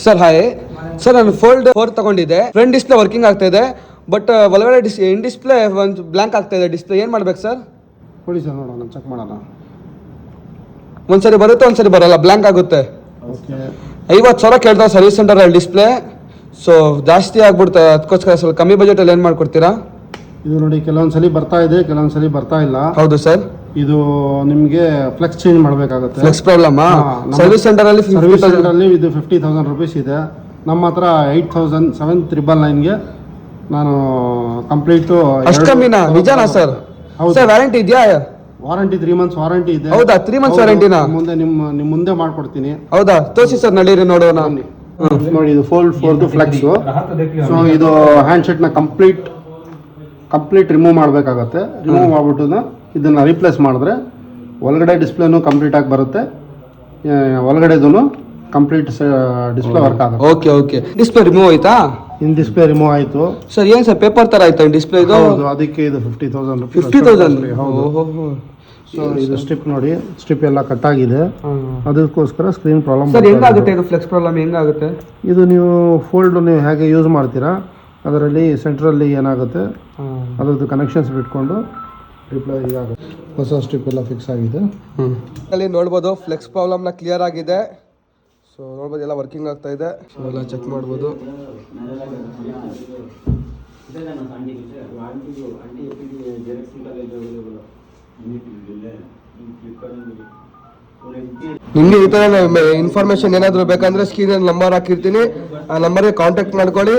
Sir hi sir, ನಾನು fold 4 ತಗೊಂಡಿದ್ದೆ. Front display working ಆಗ್ತಾ ಇದೆ, ಬಟ್ ಒಳಗಡೆ ಇನ್ ಡಿಸ್ಪ್ಲೇ ಒಂದು ಬ್ಲ್ಯಾಂಕ್ ಆಗ್ತಾ ಇದೆ. ಡಿಸ್ಪ್ಲೇ ಏನು ಮಾಡ್ಬೇಕು ಸರ್? ಕೊಡಿ ಸರ್, ನೋಡೋಣ, ಚೆಕ್ ಮಾಡೋಣ. ಒಂದ್ಸರಿ ಬರುತ್ತೆ, ಒಂದ್ಸರಿ ಬರಲ್ಲ, ಬ್ಲ್ಯಾಂಕ್ ಆಗುತ್ತೆ. ಓಕೆ, 50,000 ಕೇಳ್ತಾವೆ ಸರ್ವಿಸ್ ಸೆಂಟರಲ್ಲಿ ಡಿಸ್ಪ್ಲೇ. ಸೊ ಜಾಸ್ತಿ ಆಗ್ಬಿಡ್ತದೆ, ಅದಕ್ಕೋಸ್ಕರ ಸ್ವಲ್ಪ ಕಮ್ಮಿ ಬಜೆಟಲ್ಲಿ ಏನು ಮಾಡ್ಕೊಡ್ತೀರಾ? ಇದು ನೋಡಿ, ಕೆಲವೊಂದ್ಸಲಿ ಬರ್ತಾ ಇದೆ, ಕೆಲವೊಂದ್ಸಲಿ ಬರ್ತಾ ಇಲ್ಲ. ಹೌದು ಸರ್. ಇದು ನಿಮಗೆ ಫ್ಲೆಕ್ಸ್ ಚೇಂಜ್ ಮಾಡಬೇಕಾಗುತ್ತೆ. ಫ್ಲೆಕ್ಸ್ ಪ್ರಾಬ್ಲಮ್ ಸರ್ವಿಸ್ ಸೆಂಟರಲ್ಲಿ ಇದು 50,000 ರುಪೀಸ್ ಇದೆ. ನಮ್ಮ ಹತ್ರ 8,799ಗೆ ನಾನು ಕಂಪ್ಲೀಟ್. ಅಷ್ಟು ಕಮ್ಮಿನಾ? ನಿಜಾನಾ ಸರ್? ಸರ್ ವ್ಯಾರಂಟಿ ಇದೆಯಾ? ವಾರಂಟಿ 3 ಮಂತ್ಸ್ ವಾರಂಟಿ ಇದೆ. ಹೌದಾ? 3 ಮಂತ್ಸ್ ವಾರಂಟಿನಾ? ಮುಂದೆ ನಿಮ್ಮ ಮುಂದೆ ಮಾಡ್ಕೊಡ್ತೀನಿ. ಹೌದಾ? ತೋರಿಸಿ ಸರ್, ನಡೀರಿ ನೋಡೋಣ. ನೋಡಿ, ಇದು ಫೋಲ್ಡ್ 4 ಫ್ಲೆಕ್ಸ್. ಸೊ ಇದು ಹ್ಯಾಂಡ್ ಸೆಟ್ ನ ಕಂಪ್ಲೀಟ್ ರಿಮೂವ್ ಮಾಡಬೇಕಾಗತ್ತೆ. ರಿಮೂವ್ ಮಾಡ್ಬಿಟ್ಟು ಇದನ್ನ ರೀಪ್ಲೇಸ್ ಮಾಡಿದ್ರೆ ಒಳಗಡೆ ಡಿಸ್ಪ್ಲೇನು ಕಂಪ್ಲೀಟ್ ಆಗಿ ಬರುತ್ತೆ, ಒಳಗಡೆದು ಕಂಪ್ಲೀಟ್ ಡಿಸ್ಪ್ಲೇ ವರ್ಕ್ ಆಗುತ್ತೆ. Okay okay. ಡಿಸ್ಪ್ಲೇ ರಿಮೂವ್ ಆಯ್ತಾ? ಇನ್ ಡಿಸ್ಪ್ಲೇ ರಿಮೂವ್ ಆಯ್ತು ಸರ್. ಏನ್ ಸರ್ ಪೇಪರ್ ತರ ಆಯ್ತಾ ಡಿಸ್ಪ್ಲೇ ಇದು? ಹೌದು, ಅದಕ್ಕೆ ಇದು 50,000 ರುಪೀಸ್. 50,000? ಹೌದು. ಸೊ ಇದು ಸ್ಟ್ರಿಪ್ ನೋಡಿ, ಸ್ಟ್ರಿಪ್ ಎಲ್ಲ ಕಟ್ ಆಗಿದೆ. ಅದಕ್ಕೋಸ್ಕರ ಸ್ಕ್ರೀನ್ ಪ್ರಾಬ್ಲಮ್. ಸರ್ ಹೆಂಗಾಗುತ್ತೆ ಇದು ಫ್ಲೆಕ್ಸ್ ಪ್ರಾಬ್ಲಮ್? ಹೆಂಗಾಗುತ್ತೆ ಇದು? ನೀವು ಫೋಲ್ಡ್ ನೀವು ಹೇಗೆ ಯೂಸ್ ಮಾಡ್ತೀರಾ ಅದರಲ್ಲಿ ಸೆಂಟ್ರಲ್ಲಿ ಏನಾಗುತ್ತೆ, ಅದರದ್ದು ಕನೆಕ್ಷನ್ಸ್ ಬಿಟ್ಕೊಂಡು ರಿಪ್ಲೈ ಇದಾಗುತ್ತೆ. ಹೊಸ ಸ್ಟ್ರಿಪ್ ಎಲ್ಲ ಫಿಕ್ಸ್ ಆಗಿದೆ. ಅಲ್ಲಿ ನೋಡ್ಬೋದು ಫ್ಲೆಕ್ಸ್ ಪ್ರಾಬ್ಲಮ್ನ ಕ್ಲಿಯರ್ ಆಗಿದೆ. ಸೊ ನೋಡ್ಬೋದು, ಎಲ್ಲ ವರ್ಕಿಂಗ್ ಆಗ್ತಾ ಇದೆ. ಸೊ ಎಲ್ಲ ಚೆಕ್ ಮಾಡ್ಬೋದು. ನಿಮಗೆ ಈ ಥರ ಇನ್ಫಾರ್ಮೇಷನ್ ಏನಾದರೂ ಬೇಕಂದ್ರೆ ಸ್ಕ್ರೀನಲ್ಲಿ ನಂಬರ್ ಹಾಕಿರ್ತೀನಿ, ಆ ನಂಬರ್ಗೆ ಕಾಂಟ್ಯಾಕ್ಟ್ ಮಾಡ್ಕೊಳ್ಳಿ.